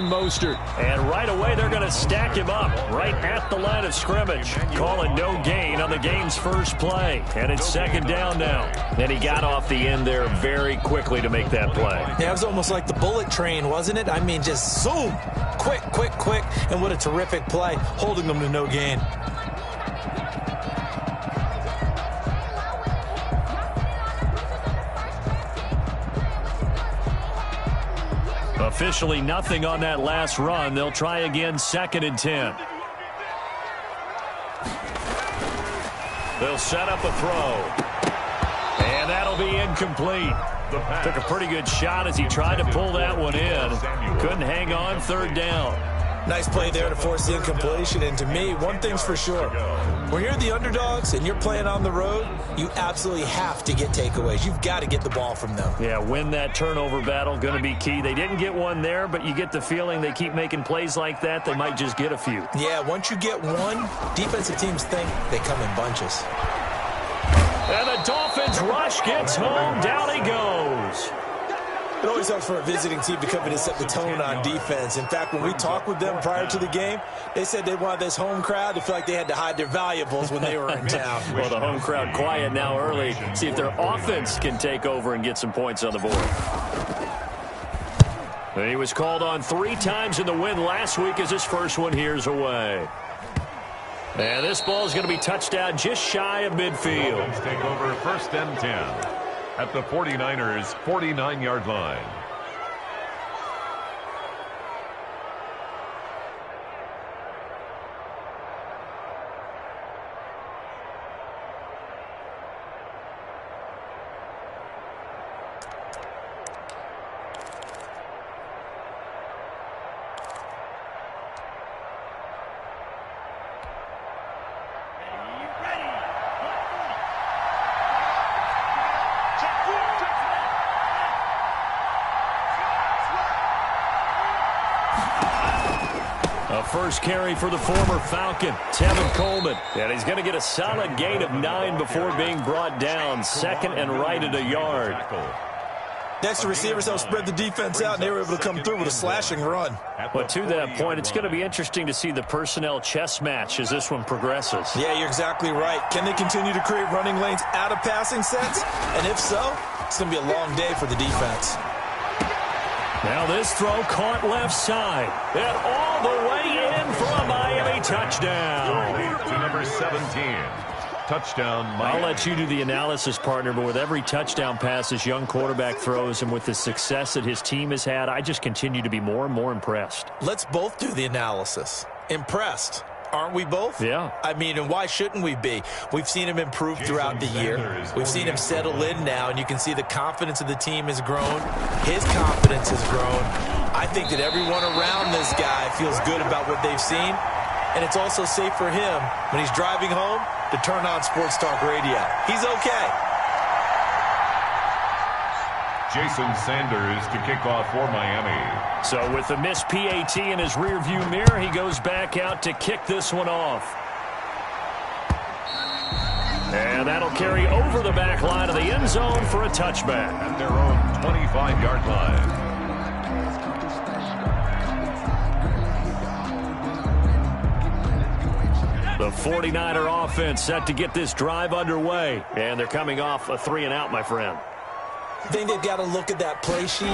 Mostert. And right away, they're going to stack him up right at the line of scrimmage. Calling no gain on the game's first play. And it's second down now. And he got off the end there very quickly to make that play. Yeah, it was almost like the bullet train, wasn't it? I mean, just zoom. Quick, quick, quick. And what a terrific play, holding them to no gain. Officially nothing on that last run. They'll try again, 2nd and 10. They'll set up a throw. And that'll be incomplete. Took a pretty good shot as he tried to pull that one in. Couldn't hang on, 3rd down. Nice play there to force the incompletion. And to me, one thing's for sure. When you're the underdogs and you're playing on the road, you absolutely have to get takeaways. You've got to get the ball from them. Yeah, win that turnover battle, going to be key. They didn't get one there, but you get the feeling they keep making plays like that, they might just get a few. Yeah, once you get one, defensive teams think they come in bunches. And the Dolphins rush gets home. Down he goes. It always helps for a visiting team to come in and set the tone on defense. In fact, when we talked with them prior to the game, they said they wanted this home crowd to feel like they had to hide their valuables when they were in town. Well, the home crowd quiet now early. See if their offense can take over and get some points on the board. And he was called on 3 times in the win last week as his first one here's away. And this ball is going to be touchdown just shy of midfield. Take over 1st and 10 at the 49ers' 49-yard line. First carry for the former Falcon, Tevin Coleman. And he's going to get a solid gain of 9 before being brought down. 2nd and right at a yard. Next, the receivers helped spread the defense out, and they were able to come through with a slashing run. But to that point, it's going to be interesting to see the personnel chess match as this one progresses. Yeah, you're exactly right. Can they continue to create running lanes out of passing sets? And if so, it's going to be a long day for the defense. Now this throw caught left side. And all the way in for a Miami touchdown. To number 17. Touchdown, Miami. I'll let you do the analysis, partner, but with every touchdown pass this young quarterback throws and with the success that his team has had, I just continue to be more and more impressed. Let's both do the analysis. Impressed. Aren't we both? Yeah. I mean, and why shouldn't we be? We've seen him improve throughout the year. We've seen him settle in now, and you can see the confidence of the team has grown. His confidence has grown. I think that everyone around this guy feels good about what they've seen, and it's also safe for him when he's driving home to turn on Sports Talk Radio. He's okay. Jason Sanders to kick off for Miami. So with the missed PAT in his rearview mirror, he goes back out to kick this one off. And that'll carry over the back line of the end zone for a touchback. At their own 25-yard line. The 49er offense set to get this drive underway. And they're coming off a 3-and-out, my friend. I think they've got to look at that play sheet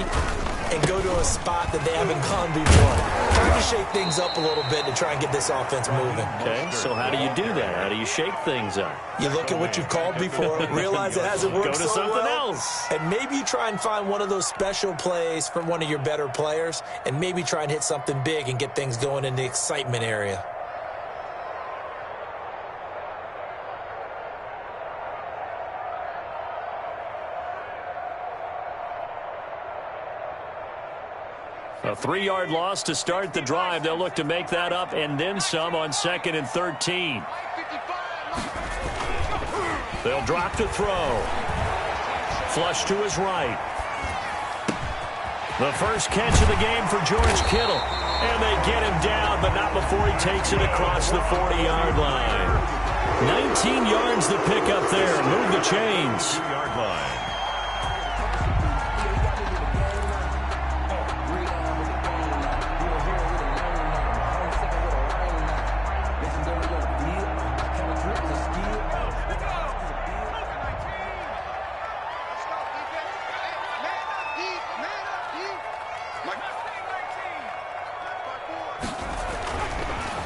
and go to a spot that they haven't gone before. Trying to shake things up a little bit to try and get this offense moving. Okay, so how do you do that? How do you shake things up? You look at what you've called before, realize it hasn't worked go to so something well, else. and maybe you try and find one of those special plays from one of your better players, and maybe try and hit something big and get things going in the excitement area. A 3-yard loss to start the drive. They'll look to make that up and then some on 2nd and 13. They'll drop to throw. Flush to his right. The first catch of the game for George Kittle. And they get him down, but not before he takes it across the 40-yard line. 19 yards to pick up there. Move the chains. 2-yard line.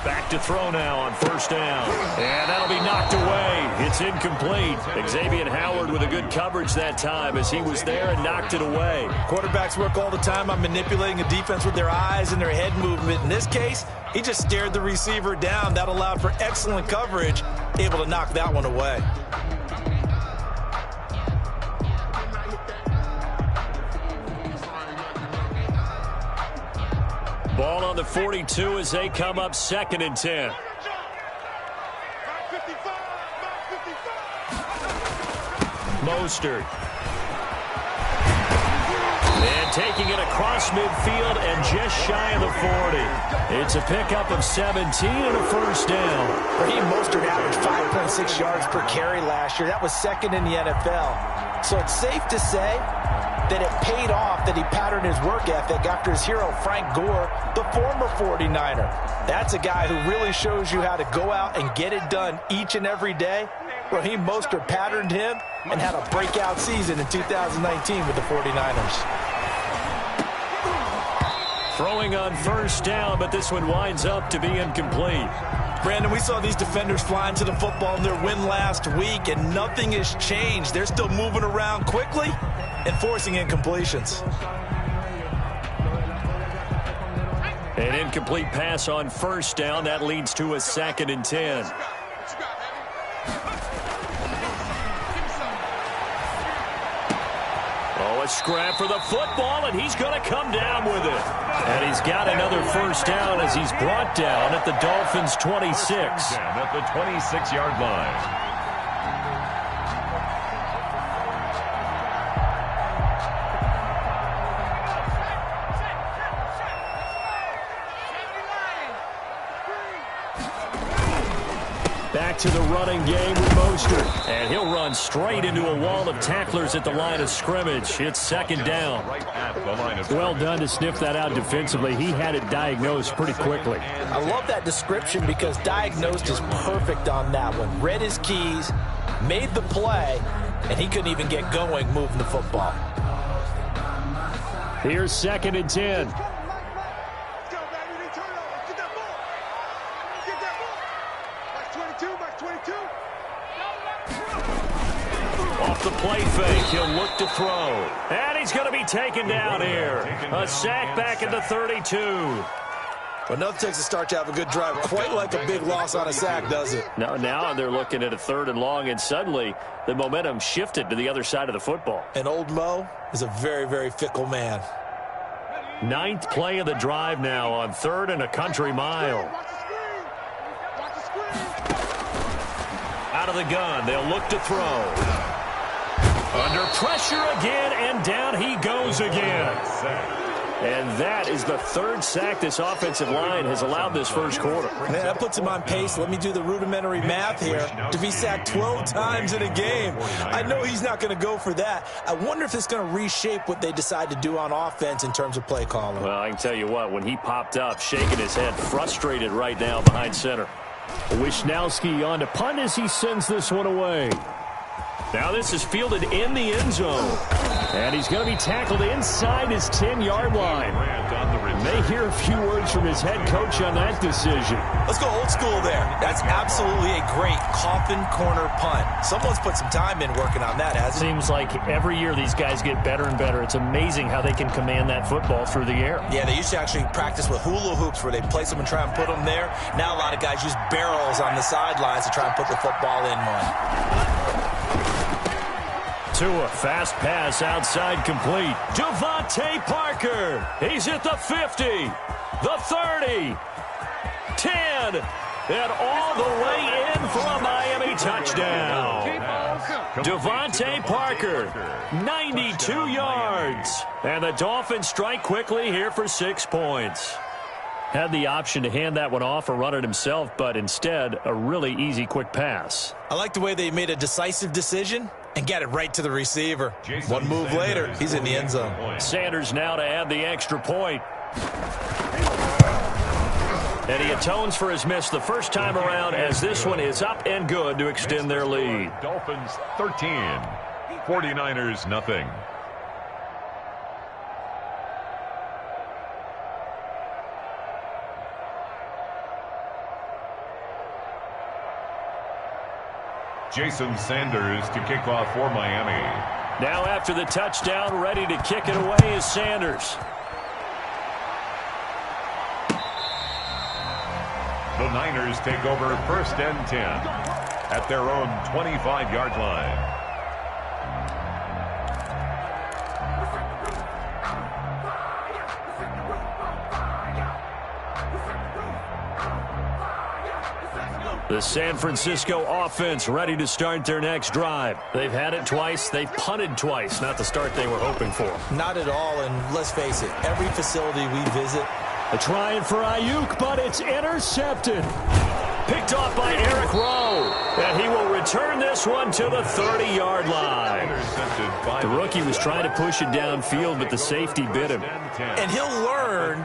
Back to throw now on first down. And that'll be knocked away. It's incomplete. Xavier Howard with a good coverage that time as he was there and knocked it away. Quarterbacks work all the time on manipulating a defense with their eyes and their head movement. In this case, he just stared the receiver down. That allowed for excellent coverage, able to knock that one away. Ball on the 42 as they come up 2nd and 10. Mostert. And taking it across midfield and just shy of the 40. It's a pickup of 17 and a first down. Raheem Mostert averaged 5.6 yards per carry last year. That was 2nd in the NFL. So it's safe to say that it paid off that he patterned his work ethic after his hero Frank Gore, the former 49er. That's a guy who really shows you how to go out and get it done each and every day. Raheem Mostert patterned him and had a breakout season in 2019 with the 49ers. Throwing on first down, but this one winds up to be incomplete. Brandon, we saw these defenders flying to the football in their win last week, and nothing has changed. They're still moving around quickly and forcing incompletions. An incomplete pass on first down. That leads to a 2nd and 10. Oh, a scrap for the football, and he's going to come down with it. And he's got another first down as he's brought down at the Dolphins' 26. At the 26-yard line. Back to the running game with Mostert. And he'll run straight into a wall of tacklers at the line of scrimmage. It's 2nd down. Well done to sniff that out defensively. He had it diagnosed pretty quickly. I love that description because diagnosed is perfect on that one. Read his keys, made the play, and he couldn't even get going moving the football. Here's 2nd and 10. Off the play fake, he'll look to throw. And he's going to be taken down here. A sack back at the 32. Well, nothing takes a start to have a good drive quite like a big loss on a sack, does it? Now they're looking at a 3rd and long, and suddenly the momentum shifted to the other side of the football. And old Mo is a very, very fickle man. 9th play of the drive now on 3rd and a country mile. Out of the gun, they'll look to throw. Under pressure again, and down he goes again. And that is the 3rd sack this offensive line has allowed this first quarter. Man, that puts him on pace. Let me do the rudimentary math here. To be sacked 12 times in a game. I know he's not going to go for that. I wonder if it's going to reshape what they decide to do on offense in terms of play calling. Well, I can tell you what, when he popped up, shaking his head, frustrated right now behind center. Wisnowski on to punt as he sends this one away. Now this is fielded in the end zone. And he's going to be tackled inside his 10-yard line. May hear a few words from his head coach on that decision. Let's go old school there. That's absolutely a great coffin corner punt. Someone's put some time in working on that, hasn't it? Seems like every year these guys get better and better. It's amazing how they can command that football through the air. Yeah, they used to actually practice with hula hoops where they place them and try and put them there. Now a lot of guys use barrels on the sidelines to try and put the football in one. To a fast pass outside complete. Devontae Parker. He's at the 50, the 30, 10, and all the way in for a Miami touchdown. Devontae Parker, 92 yards. And the Dolphins strike quickly here for 6 points. Had the option to hand that one off or run it himself, but instead, a really easy, quick pass. I like the way they made a decisive decision and get it right to the receiver. One move later, he's in the end zone. Sanders now to add the extra point. And he atones for his miss the first time around as this one is up and good to extend their lead. Dolphins 13, 49ers nothing. Jason Sanders to kick off for Miami. Now after the touchdown, ready to kick it away is Sanders. The Niners take over 1st and 10 at their own 25-yard line. The San Francisco offense ready to start their next drive. They've had it twice. They've punted twice. Not the start they were hoping for. Not at all, and let's face it, every facility we visit. A try for Ayuk, but it's intercepted. Picked off by Eric Rowe. And he will return this one to the 30-yard line. The rookie was trying to push it downfield, but the safety bit him. And he'll learn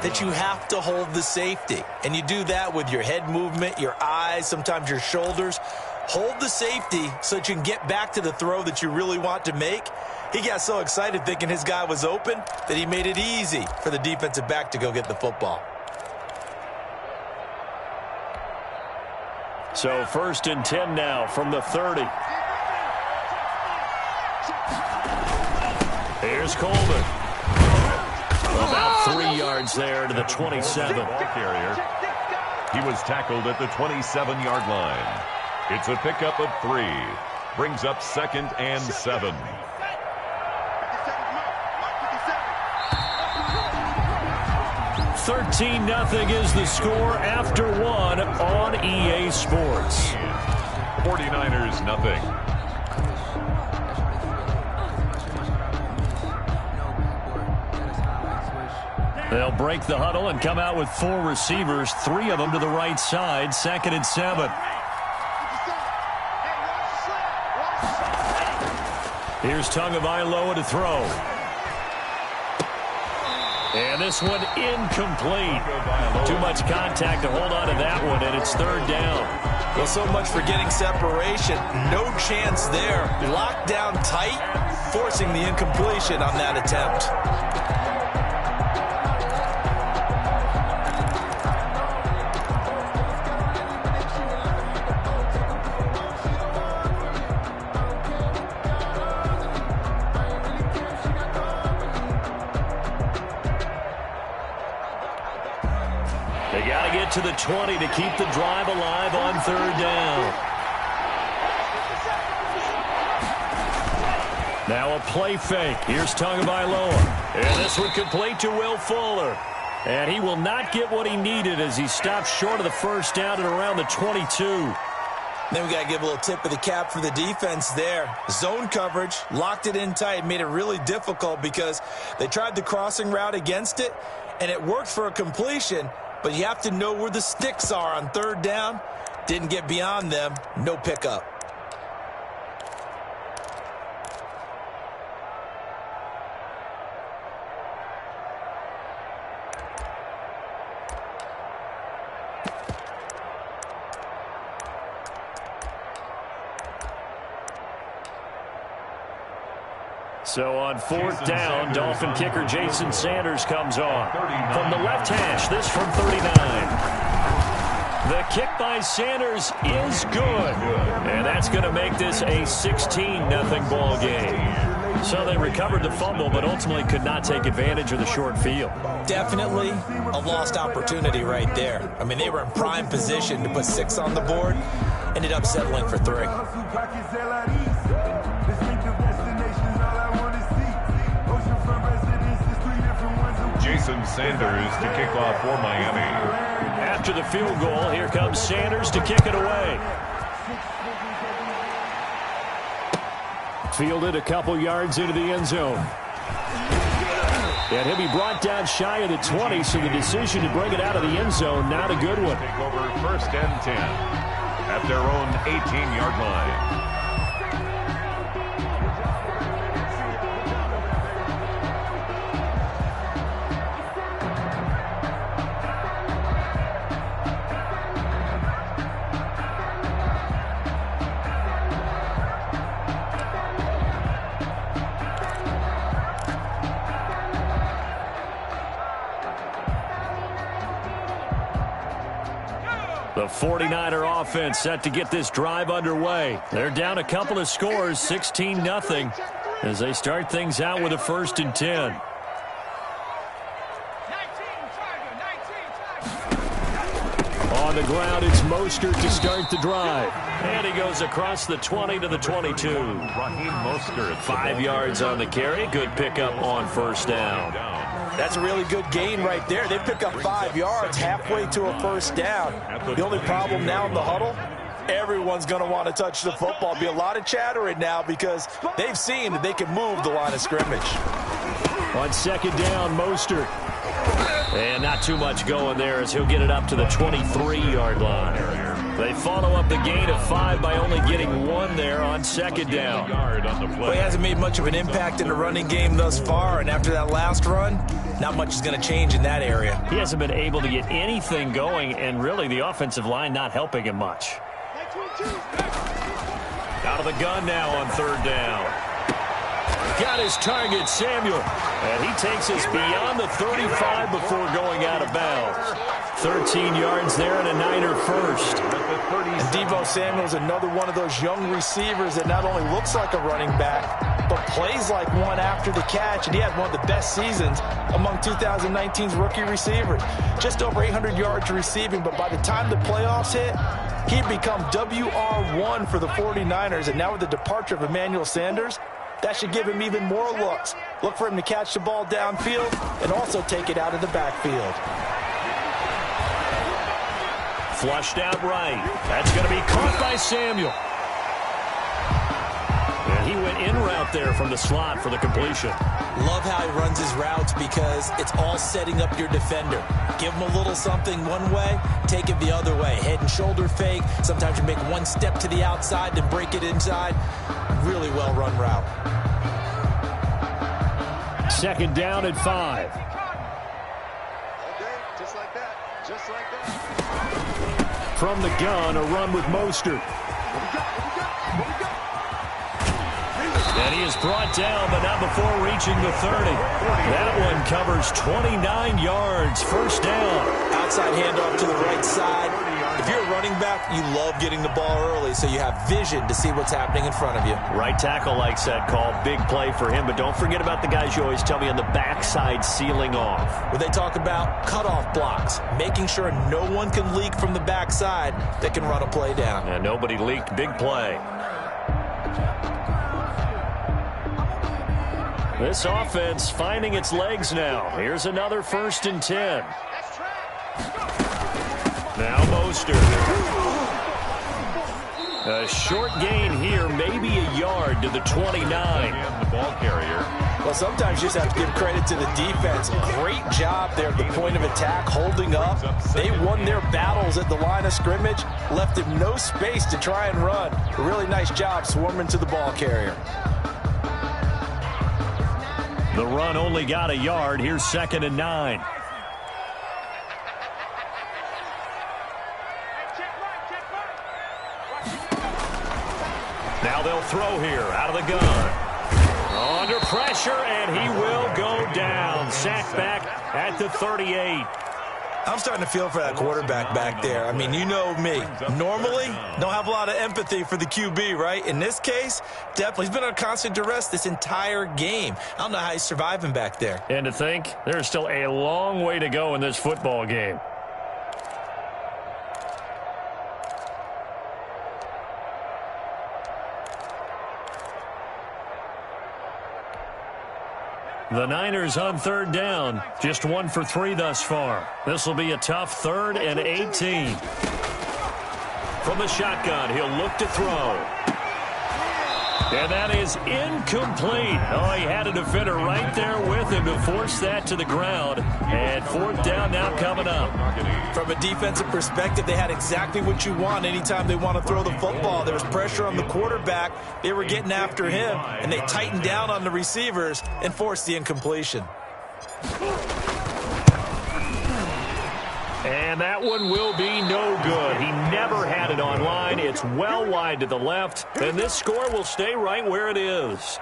that you have to hold the safety. And you do that with your head movement, your eyes, sometimes your shoulders. Hold the safety so that you can get back to the throw that you really want to make. He got so excited thinking his guy was open that he made it easy for the defensive back to go get the football. So 1st and 10 now from the 30. Here's Coleman. About 3 yards there to the 27. He was tackled at the 27-yard line. It's a pickup of 3. Brings up 2nd and 7. $13-0 is the score after 1 on EA Sports. 49ers nothing. They'll break the huddle and come out with 4 receivers, 3 of them to the right side, 2nd and 7. Here's Tagovailoa to throw. And this one incomplete. Too much contact to hold on to that one, and it's 3rd down. Well, so much for getting separation. No chance there. Locked down tight, forcing the incompletion on that attempt. They got to get to the 20 to keep the drive alive on 3rd down. Now a play fake. Here's Tagovailoa. And this one complete to Will Fuller. And he will not get what he needed as he stopped short of the 1st down at around the 22. Then we got to give a little tip of the cap for the defense there. Zone coverage, locked it in tight, made it really difficult because they tried the crossing route against it, and it worked for a completion. But you have to know where the sticks are on 3rd down. Didn't get beyond them. No pickup. So on 4th down, Dolphin kicker Jason Sanders comes on. From the left hash, this from 39. The kick by Sanders is good. And that's going to make this a 16-0 ball game. So they recovered the fumble, but ultimately could not take advantage of the short field. Definitely a lost opportunity right there. I mean, they were in prime position to put 6 on the board. Ended up settling for 3. Jason Sanders to kick off for Miami. After the field goal, here comes Sanders to kick it away. Fielded a couple yards into the end zone. And he'll be brought down shy of the 20, so the decision to bring it out of the end zone, not a good one. Take over 1st and 10 at their own 18-yard line. The 49er offense set to get this drive underway. They're down a couple of scores, 16-0, as they start things out with a 1st and 10. On the ground, it's Mostert to start the drive. And he goes across the 20 to the 22. Raheem Mostert. 5 yards on the carry. Good pickup on 1st down. That's a really good gain right there. They pick up 5 yards halfway to a 1st down. The only problem now in the huddle, everyone's going to want to touch the football. Be a lot of chattering now because they've seen that they can move the line of scrimmage. On 2nd down, Mostert. And not too much going there as he'll get it up to the 23-yard line. They follow up the gain of 5 by only getting 1 there on 2nd down. Well, he hasn't made much of an impact in the running game thus far, and after that last run, not much is going to change in that area. He hasn't been able to get anything going, and really the offensive line not helping him much. Out of the gun now on 3rd down. Got his target, Samuel. And he takes us beyond the 35 before going out of bounds. 13 yards there and a Niner first. And Deebo Samuel's another one of those young receivers that not only looks like a running back, but plays like one after the catch. And he had one of the best seasons among 2019's rookie receivers. Just over 800 yards receiving, but by the time the playoffs hit, he'd become WR1 for the 49ers. And now with the departure of Emmanuel Sanders, that should give him even more looks. Look for him to catch the ball downfield and also take it out of the backfield. Flushed out right. That's going to be caught by Samuel. And he went in route there from the slot for the completion. Love how he runs his routes because it's all setting up your defender. Give him a little something one way, take it the other way. Head and shoulder fake. Sometimes you make one step to the outside, then break it inside. Really well run route. 2nd down at 5. Okay, just like that. Just like that. From the gun, a run with Mostert. And he is brought down, but not before reaching the 30. That one covers 29 yards. 1st down. Outside handoff to the right side. If you're a running back, you love getting the ball early so you have vision to see what's happening in front of you. Right tackle likes that call. Big play for him, but don't forget about the guys you always tell me on the backside sealing off. Where they talk about cutoff blocks, making sure no one can leak from the backside that can run a play down. And nobody leaked. Big play. This offense finding its legs now. Here's another 1st and 10. Now Mostert. A short gain here, maybe a yard to the 29. And the ball carrier. Well, sometimes you just have to give credit to the defense. Great job there at the point of attack, holding up. They won their battles at the line of scrimmage, left him no space to try and run. A really nice job swarming to the ball carrier. The run only got a yard. Here's 2nd and 9. Now they'll throw here out of the gun. Under pressure, and he will go down. Sacked back at the 38. I'm starting to feel for that quarterback back there. I mean, you know me. Normally, don't have a lot of empathy for the QB, right? In this case, definitely. He's been under constant duress this entire game. I don't know how he's surviving back there. And to think, there's still a long way to go in this football game. The Niners on 3rd down. Just 1 for 3 thus far. This will be a tough 3rd and 18. From the shotgun, he'll look to throw. And that is incomplete. Oh, he had a defender right there with him to force that to the ground. And 4th down now coming up. From a defensive perspective, they had exactly what you want anytime they want to throw the football. There was pressure on the quarterback. They were getting after him, and they tightened down on the receivers and forced the incompletion. And that one will be no good. He never had it online. It's well wide to the left, and this score will stay right where it is.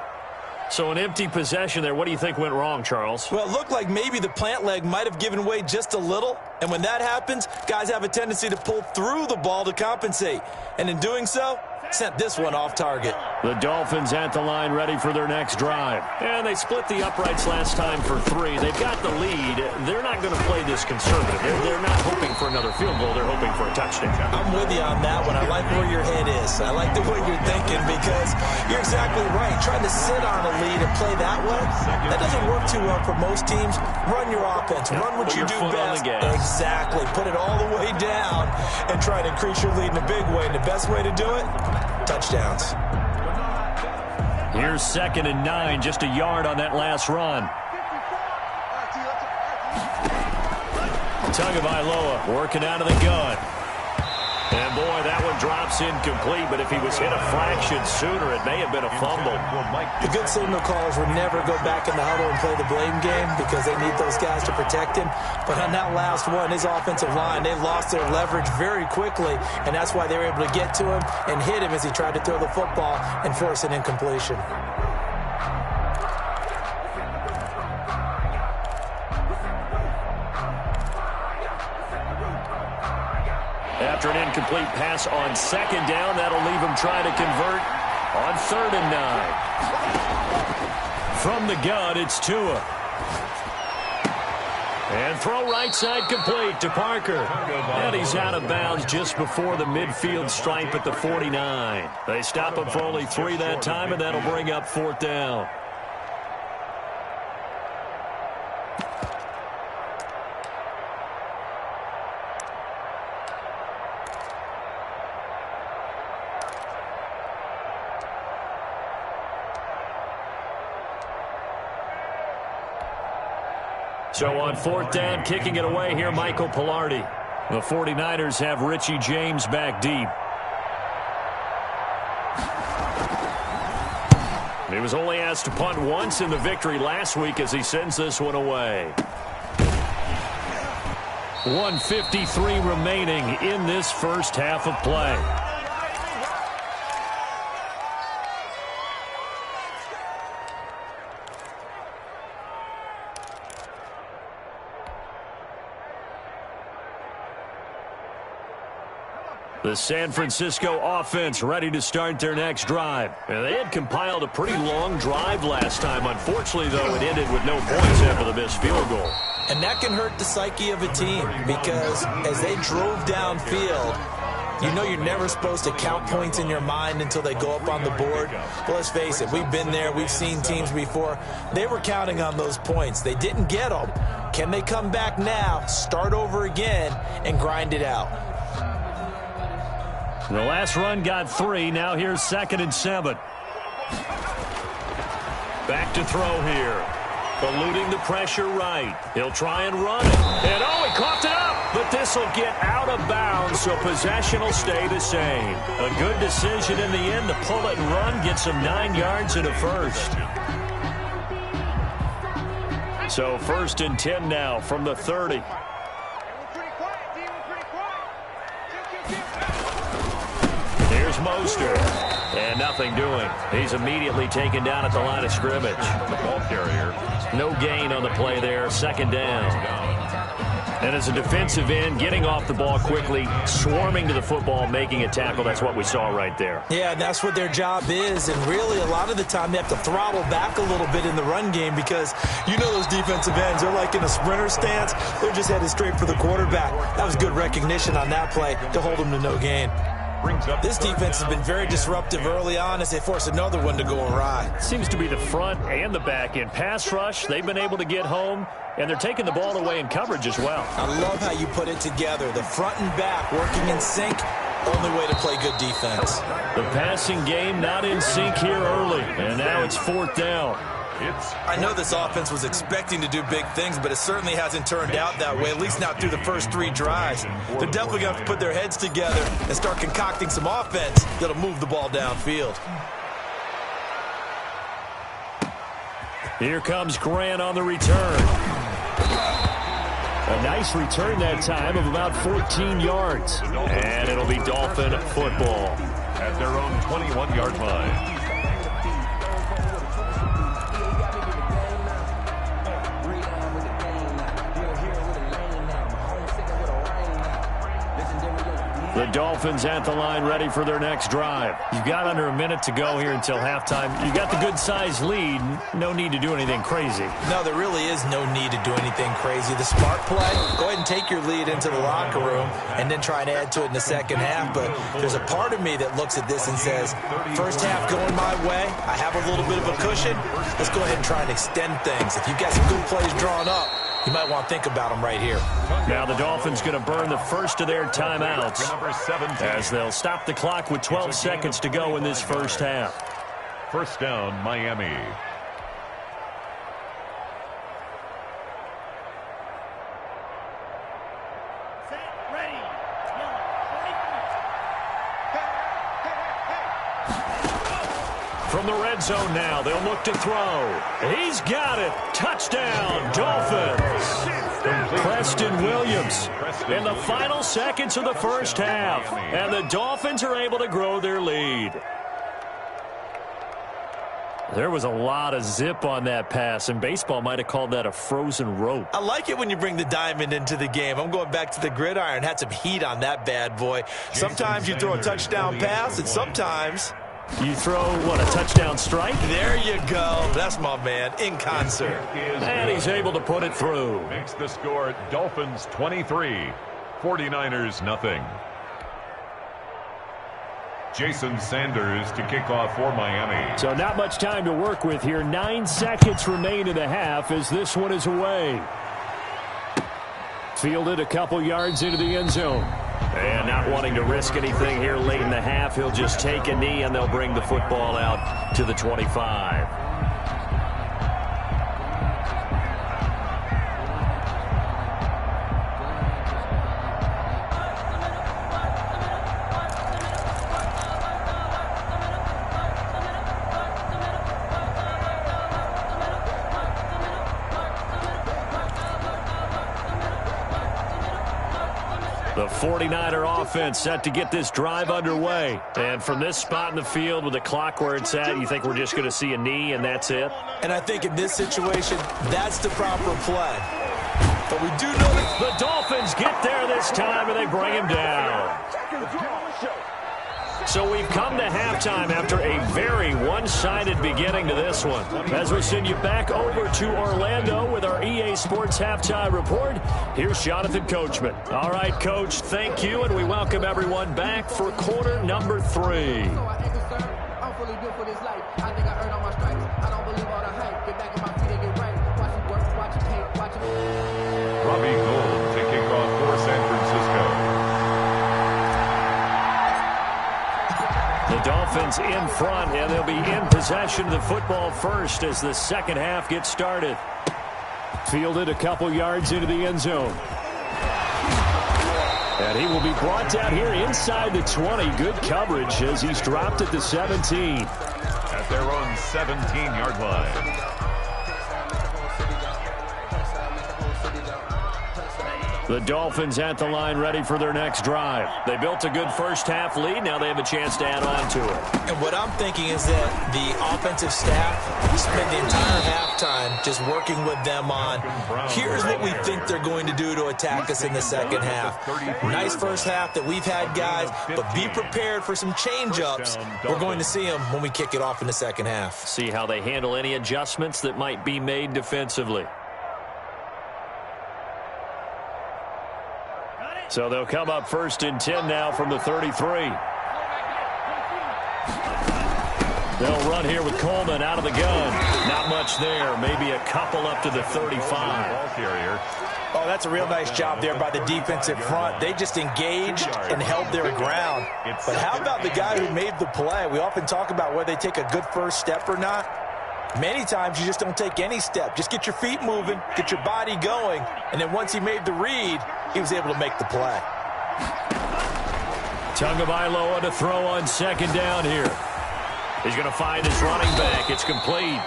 So an empty possession there. What do you think went wrong, Charles? Well, it looked like maybe the plant leg might have given way just a little. And when that happens, guys have a tendency to pull through the ball to compensate. And in doing so, sent this one off target. The Dolphins at the line ready for their next drive. And they split the uprights last time for 3. They've got the lead. They're not going to play this conservative. They're not hoping for another field goal. They're hoping for a touchdown. I'm with you on that one. I like where your head is. I like the way you're thinking because you're exactly right. Trying to sit on a lead and play that way, that doesn't work too well for most teams. Run your offense. Run what you do best. Exactly. Put it all the way down and try to increase your lead in a big way. And the best way to do it, touchdowns. Here's 2nd and 9, just a yard on that last run. Tagovailoa working out of the gun. And, boy, that one drops incomplete, but if he was hit a fraction sooner, it may have been a fumble. The good signal callers would never go back in the huddle and play the blame game because they need those guys to protect him. But on that last one, his offensive line, they lost their leverage very quickly, and that's why they were able to get to him and hit him as he tried to throw the football and force an incompletion. After an incomplete pass on 2nd down, that'll leave him trying to convert on 3rd and 9. From the gun, it's Tua. And throw right side complete to Parker. And he's out of bounds just before the midfield stripe at the 49. They stop him for only 3 that time, and that'll bring up 4th down. So on 4th down, kicking it away here, Michael Pilardi. The 49ers have Richie James back deep. He was only asked to punt once in the victory last week as he sends this one away. 1:53 remaining in this first half of play. The San Francisco offense ready to start their next drive. And they had compiled a pretty long drive last time. Unfortunately, though, it ended with no points after the missed field goal. And that can hurt the psyche of a team because as they drove downfield, you know you're never supposed to count points in your mind until they go up on the board. But let's face it, we've been there. We've seen teams before. They were counting on those points. They didn't get them. Can they come back now, start over again, and grind it out? The last run got 3. Now here's 2nd and 7. Back to throw here. Eluding the pressure right. He'll try and run it. And, oh, he coughed it up. But this will get out of bounds, so possession will stay the same. A good decision in the end to pull it and run, get some 9 yards and a first. So 1st and 10 now from the 30. Here's Mostert. And nothing doing. He's immediately taken down at the line of scrimmage. The ball carrier. No gain on the play there. 2nd down. And as a defensive end, getting off the ball quickly, swarming to the football, making a tackle, that's what we saw right there. Yeah, that's what their job is. And really, a lot of the time, they have to throttle back a little bit in the run game because you know those defensive ends, they're like in a sprinter stance. They're just headed straight for the quarterback. That was good recognition on that play to hold them to no gain. This defense has been very disruptive early on as they force another one to go awry. Seems to be the front and the back end. Pass rush, they've been able to get home, and they're taking the ball away in coverage as well. I love how you put it together. The front and back working in sync, only way to play good defense. The passing game not in sync here early, and now it's 4th down. I know this offense was expecting to do big things, but it certainly hasn't turned out that way, at least not through the first 3 drives. They're definitely going to have to put their heads together and start concocting some offense that'll move the ball downfield. Here comes Grant on the return. A nice return that time of about 14 yards. And it'll be Dolphin football. At their own 21-yard line. The Dolphins at the line ready for their next drive. You've got under a minute to go here until halftime. You got the good-sized lead. No need to do anything crazy. No, there really is no need to do anything crazy. The smart play, go ahead and take your lead into the locker room and then try and add to it in the second half. But there's a part of me that looks at this and says, first half going my way, I have a little bit of a cushion. Let's go ahead and try and extend things. If you've got some good plays drawn up, you might want to think about them right here. Now the Dolphins going to burn the first of their timeouts as they'll stop the clock with 12 seconds to go in this first half. First down, Miami. From the red zone now, they'll look to throw. He's got it. Touchdown, Dolphins. Preston Williams in the final seconds of the first half. And the Dolphins are able to grow their lead. There was a lot of zip on that pass, and baseball might have called that a frozen rope. I like it when you bring the diamond into the game. I'm going back to the gridiron. Had some heat on that bad boy. Sometimes you throw a touchdown pass, and sometimes you throw, what, a touchdown strike? There you go. That's my man, in concert. And he's able to put it through. Makes the score Dolphins 23, 49ers nothing. Jason Sanders to kick off for Miami. So not much time to work with here. 9 seconds remain in the half as this one is away. Fielded a couple yards into the end zone. And not wanting to risk anything here late in the half, he'll just take a knee and they'll bring the football out to the 25. The 49er offense set to get this drive underway. And from this spot in the field with the clock where it's at, you think we're just going to see a knee and that's it? And I think in this situation, that's the proper play. But we do know that the Dolphins get there this time and they bring him down. So we've come to halftime after a very one-sided beginning to this one. As we send you back over to Orlando with our EA Sports Halftime Report, here's Jonathan Coachman. All right, Coach, thank you, and we welcome everyone back for quarter number 3. Robbie Gould to kick off for San Francisco. The Dolphins in front, and they'll be in possession of the football first as the second half gets started. Fielded a couple yards into the end zone. And he will be brought down here inside the 20. Good coverage as he's dropped at the 17. At their own 17-yard line. The Dolphins at the line ready for their next drive. They built a good first half lead. Now they have a chance to add on to it. And what I'm thinking is that the offensive staff spent the entire halftime just working with them on, here's what we think they're going to do to attack us in the second half. Nice first half that we've had, guys, but be prepared for some change-ups. We're going to see them when we kick it off in the second half. See how they handle any adjustments that might be made defensively. So they'll come up first and 10 now from the 33. They'll run here with Coleman out of the gun. Not much there. Maybe a couple up to the 35. Oh, that's a real nice job there by the defensive front. They just engaged and held their ground. But how about the guy who made the play? We often talk about whether they take a good first step or not. Many times you just don't take any step. Just get your feet moving, get your body going, and then once he made the read, he was able to make the play. Tagovailoa to throw on second down here. He's going to find his running back. It's complete.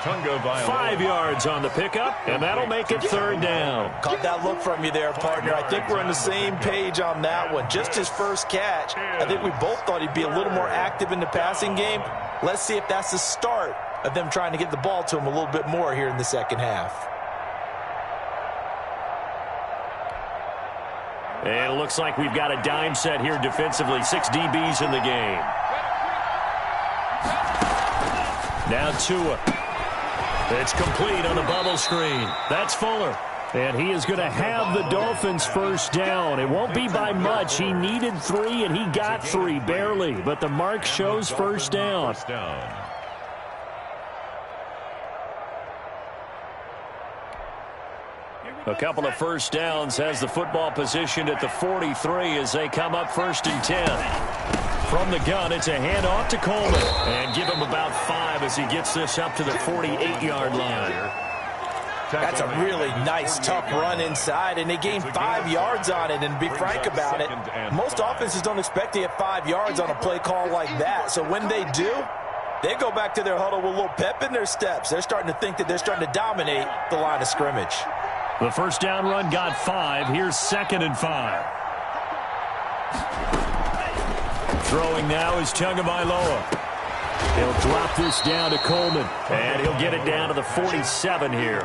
5 yards on the pickup, and that'll make it third down. Caught that look from you there, partner. I think we're on the same page on that one. Just his first catch. I think we both thought he'd be a little more active in the passing game. Let's see if that's the start of them trying to get the ball to him a little bit more here in the second half. And it looks like we've got a dime set here defensively. 6 DBs in the game. Now Tua. It's complete on the bubble screen. That's Fuller. And he is going to have the Dolphins first down. It won't be by much. He needed 3, and he got 3, barely. But the mark shows first down. A couple of first downs has the football positioned at the 43 as they come up 1st and 10. From the gun, it's a handoff to Coleman. And give him about 5 as he gets this up to the 48-yard line. That's a really nice, tough run inside, and they gained 5 yards on it. And to be frank about it, most offenses don't expect to get 5 yards on a play call like that. So when they do, they go back to their huddle with a little pep in their steps. They're starting to think that they're starting to dominate the line of scrimmage. The first down run got 5. Here's 2nd and 5. Throwing now is Tagovailoa. He'll drop this down to Coleman, and he'll get it down to the 47 here.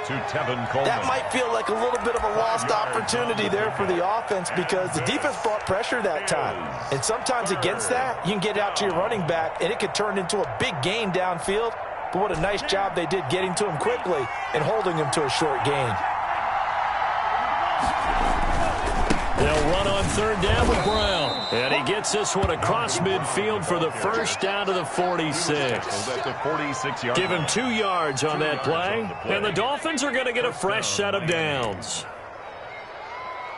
That might feel like a little bit of a lost opportunity there for the offense because the defense brought pressure that time. And sometimes against that, you can get out to your running back, and it could turn into a big gain downfield. But what a nice job they did getting to him quickly and holding him to a short gain. They'll run on 3rd down with Brown. And he gets this one across midfield for the first down to the 46. Give him 2 yards on that play. And the Dolphins are going to get a fresh set of downs.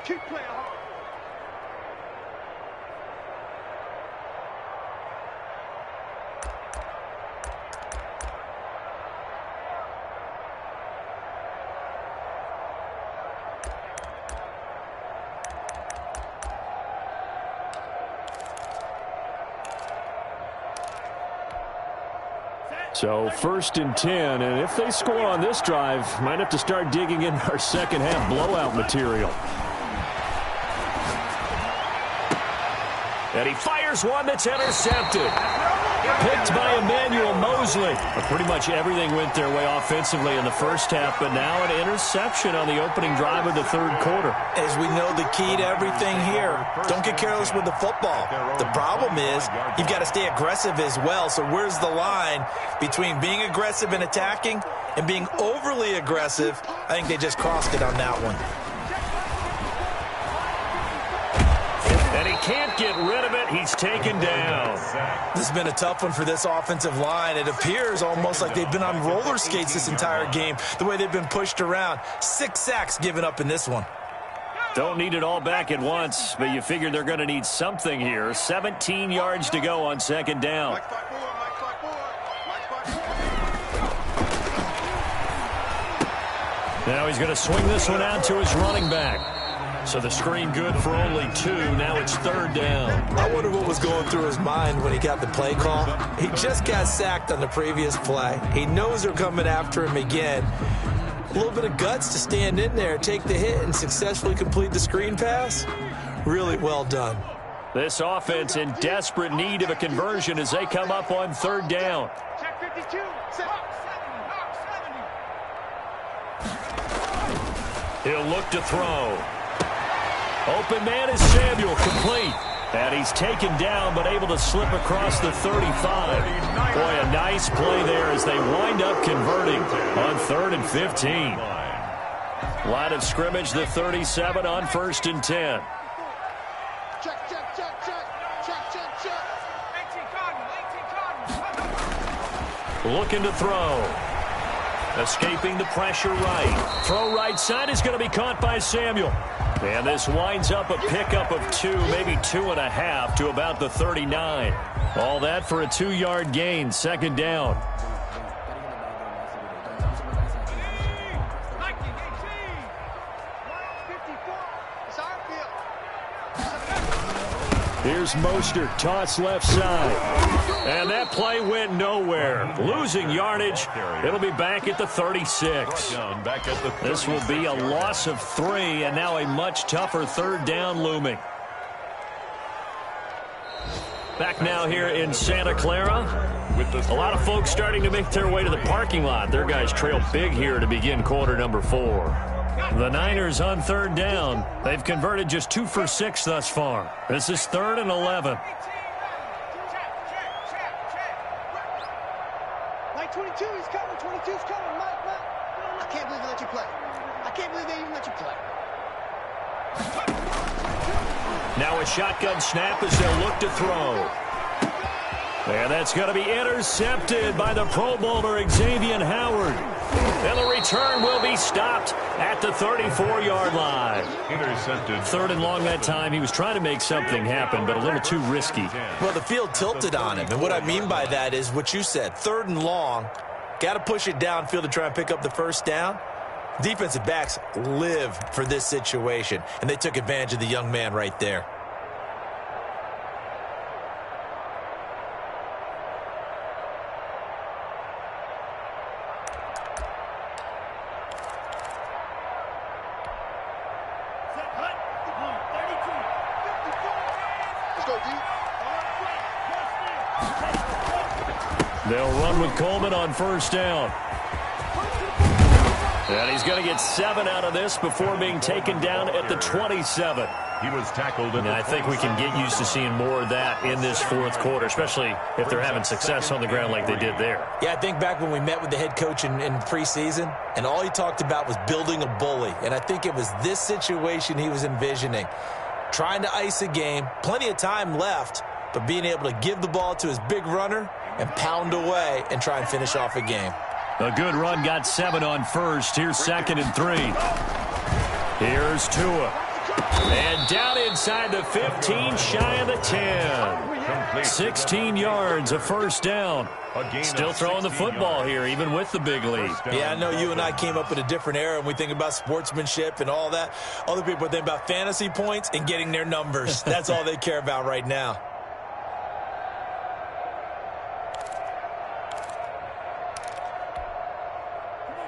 Keep playing hard. So 1st and 10, and if they score on this drive, might have to start digging in our second half blowout material. And he fires one that's intercepted. Picked by Emmanuel Mosley. Pretty much everything went their way offensively in the first half, but now an interception on the opening drive of the 3rd quarter. As we know, the key to everything here, don't get careless with the football. The problem is you've got to stay aggressive as well. So where's the line between being aggressive and attacking and being overly aggressive? I think they just crossed it on that one. And he can't get rid of it. He's taken down. This has been a tough one for this offensive line. It appears almost like they've been on roller skates this entire game, the way they've been pushed around. 6 sacks given up in this one. Don't need it all back at once, but you figure they're going to need something here. 17 yards to go on 2nd down. Now he's going to swing this one out to his running back. So the screen good for only 2. Now it's 3rd down. I wonder what was going through his mind when he got the play call. He just got sacked on the previous play. He knows they're coming after him again. A little bit of guts to stand in there, take the hit, and successfully complete the screen pass. Really well done. This offense in desperate need of a conversion as they come up on 3rd down. Check 52. He'll look to throw. Open man is Samuel, complete. And he's taken down, but able to slip across the 35. Boy, a nice play there as they wind up converting on 3rd and 15. Line of scrimmage, the 37 on 1st and 10. Check, check, check, check. Check, check, check. 18 Cotton. Looking to throw. Escaping the pressure right. Throw right side is going to be caught by Samuel. And this winds up a pickup of 2, maybe 2.5 to about the 39. All that for a 2-yard gain, 2nd down. Here's Mostert, toss left side. And that play went nowhere. Losing yardage. It'll be back at the 36. This will be a loss of 3, and now a much tougher 3rd down looming. Back now here in Santa Clara. A lot of folks starting to make their way to the parking lot. Their guys trail big here to begin quarter number 4. The Niners on third down. They've converted just 2 for 6 thus far. This is 3rd and 11. Mike 22 is coming. 22's coming. Mike. I can't believe they let you play. I can't believe they even let you play. Now a shotgun snap as they'll look to throw. And that's going to be intercepted by the Pro Bowler Xavier Howard. And the return will be stopped at the 34-yard line. Intercepted. 3rd and long that time. He was trying to make something happen, but a little too risky. Well, the field tilted on him, and what I mean by that is what you said, 3rd and long. Got to push it downfield to try and pick up the first down. Defensive backs live for this situation, and they took advantage of the young man right there. They'll run with Coleman on first down. And he's going to get 7 out of this before being taken down at the 27. He was tackled. And I think we can get used to seeing more of that in this 4th quarter, especially if they're having success on the ground like they did there. Yeah, I think back when we met with the head coach in preseason, and all he talked about was building a bully. And I think it was this situation he was envisioning. Trying to ice a game, plenty of time left, but being able to give the ball to his big runner and pound away and try and finish off a game. A good run, got 7 on first. Here's 2nd and 3. Here's Tua. And down inside the 15, shy of the 10. 16 yards, a first down. Still throwing the football here, even with the big lead. Yeah, I know you and I came up in a different era, and we think about sportsmanship and all that. Other people think about fantasy points and getting their numbers. That's all they care about right now.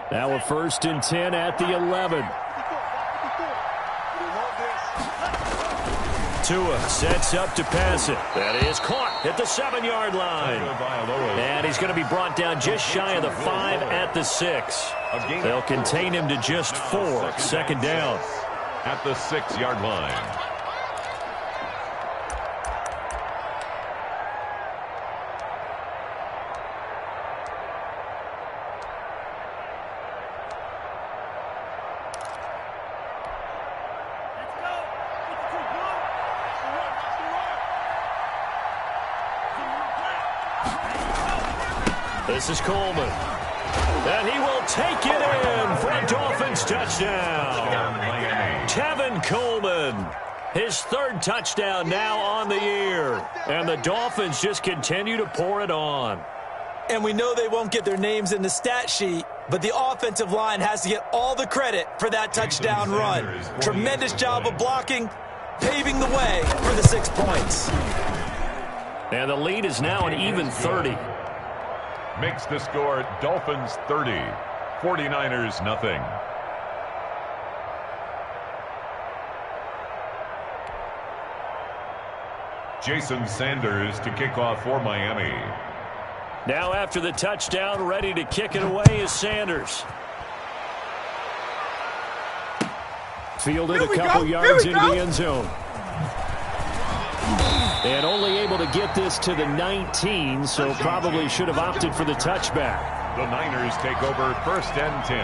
Now a 1st and 10 at the 11. Tua sets up to pass it. That is caught at the 7-yard line. And he's going to be brought down just shy of the 5 at the 6. They'll contain him to just 4. 2nd down. At the 6-yard line. This is Coleman. And he will take it in for a Dolphins touchdown. Tevin Coleman. His 3rd touchdown now on the year. And the Dolphins just continue to pour it on. And we know they won't get their names in the stat sheet, but the offensive line has to get all the credit for that touchdown run. Tremendous job of blocking, paving the way for the 6 points. And the lead is now an even 30. Makes the score Dolphins 30, 49ers nothing. Jason Sanders to kick off for Miami. Now after the touchdown, ready to kick it away is Sanders. Fielded a couple yards into the end zone. And only able to get this to the 19, so probably should have opted for the touchback. The Niners take over 1st and 10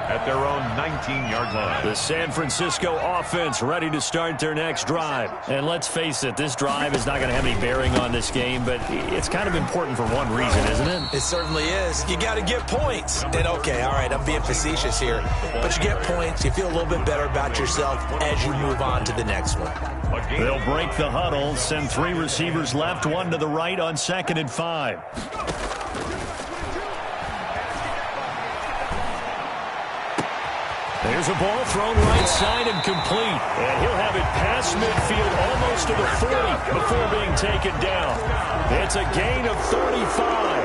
at their own 19-yard line. The San Francisco offense ready to start their next drive. And let's face it, this drive is not going to have any bearing on this game, but it's kind of important for one reason, isn't it? It certainly is. You got to get points. And okay, all right, I'm being facetious here, but you get points, you feel a little bit better about yourself as you move on to the next one. They'll break the huddle, send 3 receivers left, 1 to the right on 2nd and 5. There's a ball thrown right side and complete. And he'll have it past midfield almost to the 40 before being taken down. It's a gain of 35.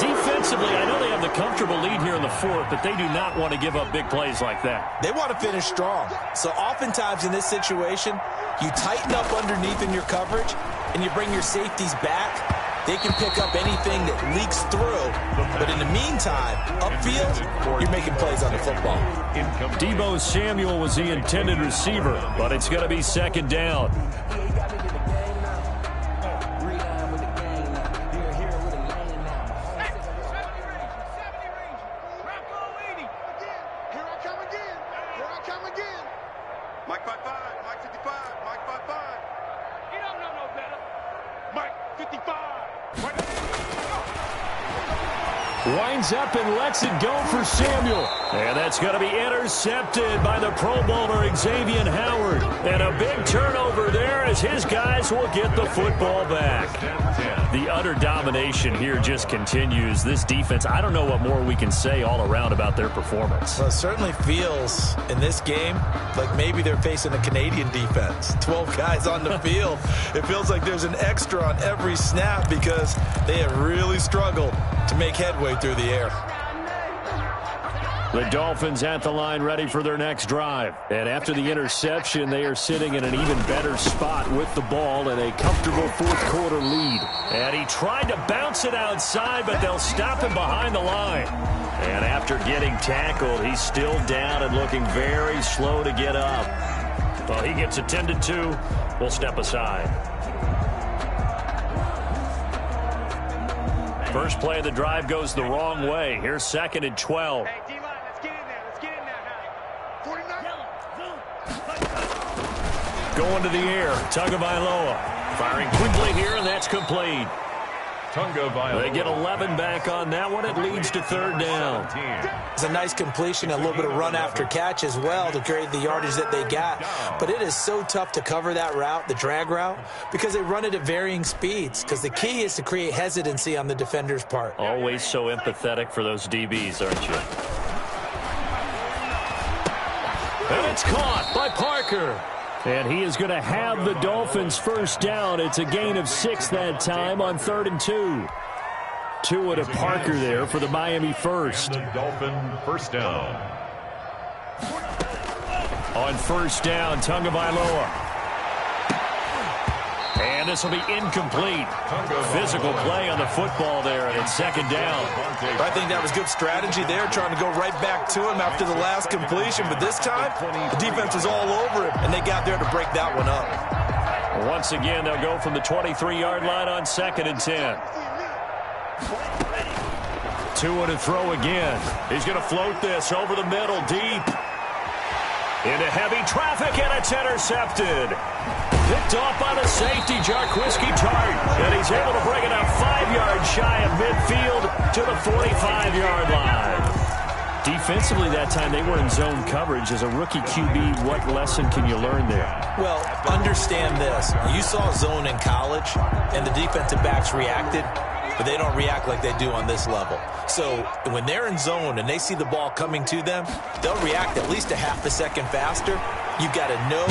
Defensively, I know they have the comfortable lead here in the 4th, but they do not want to give up big plays like that. They want to finish strong. So oftentimes in this situation, you tighten up underneath in your coverage, and you bring your safeties back, They can pick up anything that leaks through. But in the meantime, upfield, you're making plays on the football. Deebo Samuel was the intended receiver, but it's going to be second down. Mike 55, Mike 55, Mike 55. You don't know no better. Mike 55. Winds up and lets it go for Samuel. And that's going to be intercepted by the Pro Bowler Xavier Howard. And a big turnover there as his guys will get the football back. The utter domination here just continues. This defense, I don't know what more we can say all around about their performance. Well, it certainly feels in this game like maybe they're facing a Canadian defense. 12 guys on the field. It feels like there's an extra on every snap because they have really struggled to make headway through the air. The Dolphins at the line ready for their next drive. And after the interception, they are sitting in an even better spot with the ball and a comfortable fourth-quarter lead. And he tried to bounce it outside, but they'll stop him behind the line. And after getting tackled, he's still down and looking very slow to get up. Well, he gets attended to. We'll step aside. First play of the drive goes the wrong way. Here's 2nd and 12. Hey, D-line, let's get in there. Let's get in there now. 49. Going to the air. Tagovailoa firing quickly here, and that's complete. They get 11 back on that one. It leads to 3rd down. It's a nice completion, a little bit of run after catch as well to create the yardage that they got. But it is so tough to cover that route, the drag route, because they run it at varying speeds. Because the key is to create hesitancy on the defender's part. Always so empathetic for those DBs, aren't you? And it's caught by Parker. And he is going to have the Dolphins first down. It's a gain of 6 that time on 3rd and 2. Tua to Parker there for the Miami first. Dolphin first down. On first down, Tagovailoa. And this will be incomplete. Physical play on the football there, and it's 2nd down. I think that was good strategy there, trying to go right back to him after the last completion. But this time, the defense was all over him, and they got there to break that one up. Once again, they'll go from the 23-yard line on 2nd and 10. Tua to throw again. He's going to float this over the middle, deep. Into heavy traffic, and it's intercepted. Picked off by the safety, Jarquiski Tart. And he's able to bring it up 5 yards shy of midfield to the 45-yard line. Defensively that time, they were in zone coverage. As a rookie QB, what lesson can you learn there? Well, understand this. You saw zone in college, and the defensive backs reacted, but they don't react like they do on this level. So when they're in zone and they see the ball coming to them, they'll react at least a half a second faster. You've got to know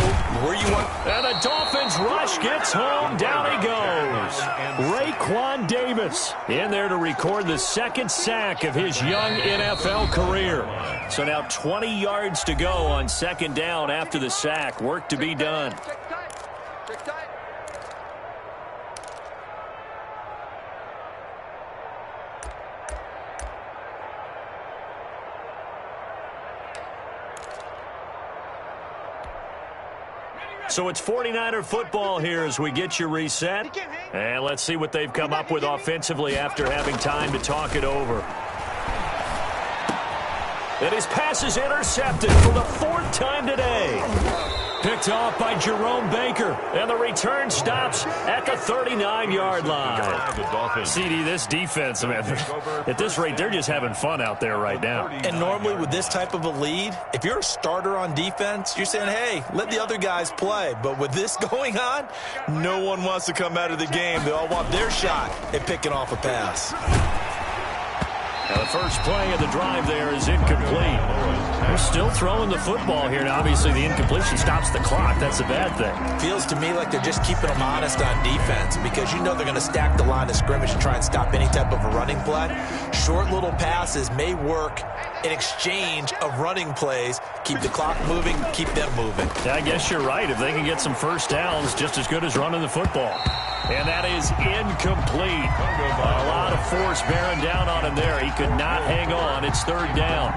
where you want. And the Dolphins rush gets home. Down he goes. Raekwon Davis in there to record the 2nd sack of his young NFL career. So now 20 yards to go on 2nd down after the sack. Work to be done. So it's 49er football here as we get you reset. And let's see what they've come up with offensively after having time to talk it over. And his pass is intercepted for the 4th time today. Picked off by Jerome Baker. And the return stops at the 39-yard line. CD, this defense, man, at this rate, they're just having fun out there right now. And normally with this type of a lead, if you're a starter on defense, you're saying, hey, let the other guys play. But with this going on, no one wants to come out of the game. They all want their shot at picking off a pass. Now the first play of the drive there is incomplete. They're still throwing the football here. Now, obviously, the incompletion stops the clock. That's a bad thing. Feels to me like they're just keeping them honest on defense because you know they're going to stack the line of scrimmage and try and stop any type of a running play. Short little passes may work in exchange of running plays. Keep the clock moving, keep them moving. Yeah, I guess you're right. If they can get some first downs, just as good as running the football. And that is incomplete. A lot of force bearing down on him there. He could not hang on. It's third down.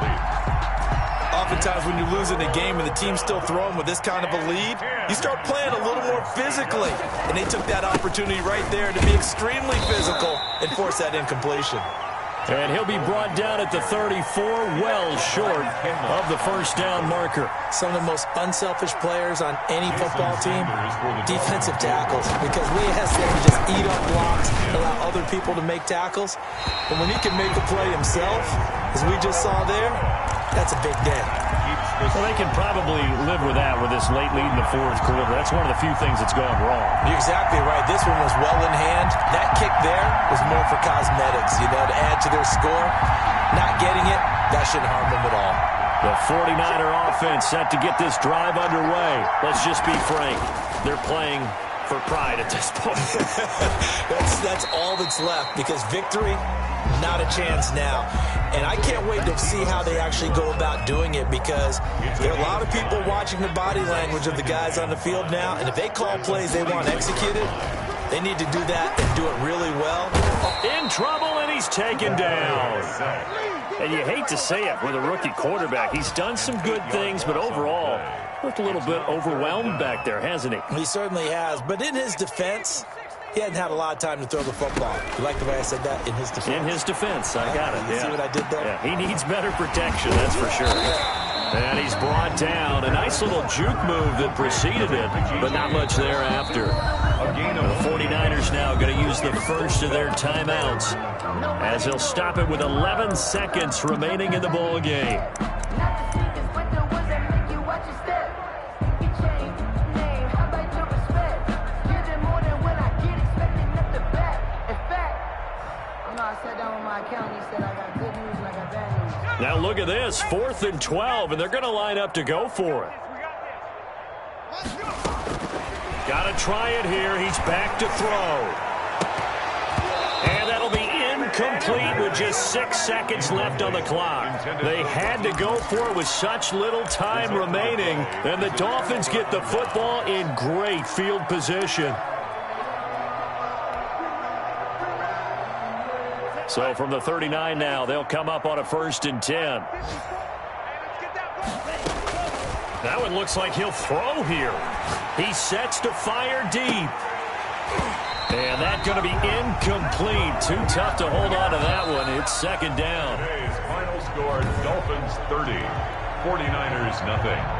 Oftentimes when you lose in a game and the team's still throwing with this kind of a lead, you start playing a little more physically. And they took that opportunity right there to be extremely physical and force that incompletion. And he'll be brought down at the 34, well short of the first down marker. Some of the most unselfish players on any football team, defensive tackles, because we ask them to just eat up blocks, allow other people to make tackles. And when he can make a play himself, as we just saw there, that's a big day. Well, they can probably live with that with this late lead in the fourth quarter. That's one of the few things that's gone wrong. You're exactly right. This one was well in hand. That kick there was more for cosmetics, to add to their score. Not getting it, that shouldn't harm them at all. The 49er offense set to get this drive underway. Let's just be frank. They're playing for pride at this point. That's all that's left because victory, not a chance now. And I can't wait to see how they actually go about doing it because there are a lot of people watching the body language of the guys on the field now. And if they call plays they want executed, they need to do that and do it really well. In trouble, and he's taken down. And you hate to say it with a rookie quarterback. He's done some good things, but overall, looked a little bit overwhelmed back there, hasn't he? He certainly has. But in his defense, he hadn't had a lot of time to throw the football. You like the way I said that? In his defense. In his defense, I got it. You see what I did there? Yeah, he needs better protection, that's for sure. And he's brought down. A nice little juke move that preceded it, but not much thereafter. The 49ers now going to use the first of their timeouts as they'll stop it with 11 seconds remaining in the ball game. Now look at this, 4th and 12, and they're going to line up to go for it. Got to try it here. He's back to throw. And that'll be incomplete with just 6 seconds left on the clock. They had to go for it with such little time remaining, and the Dolphins get the football in great field position. So from the 39 now, they'll come up on a 1st and 10. That one looks like he'll throw here. He sets to fire deep. And that's going to be incomplete. Too tough to hold on to that one. It's 2nd down. Today's final score, Dolphins 30, 49ers nothing.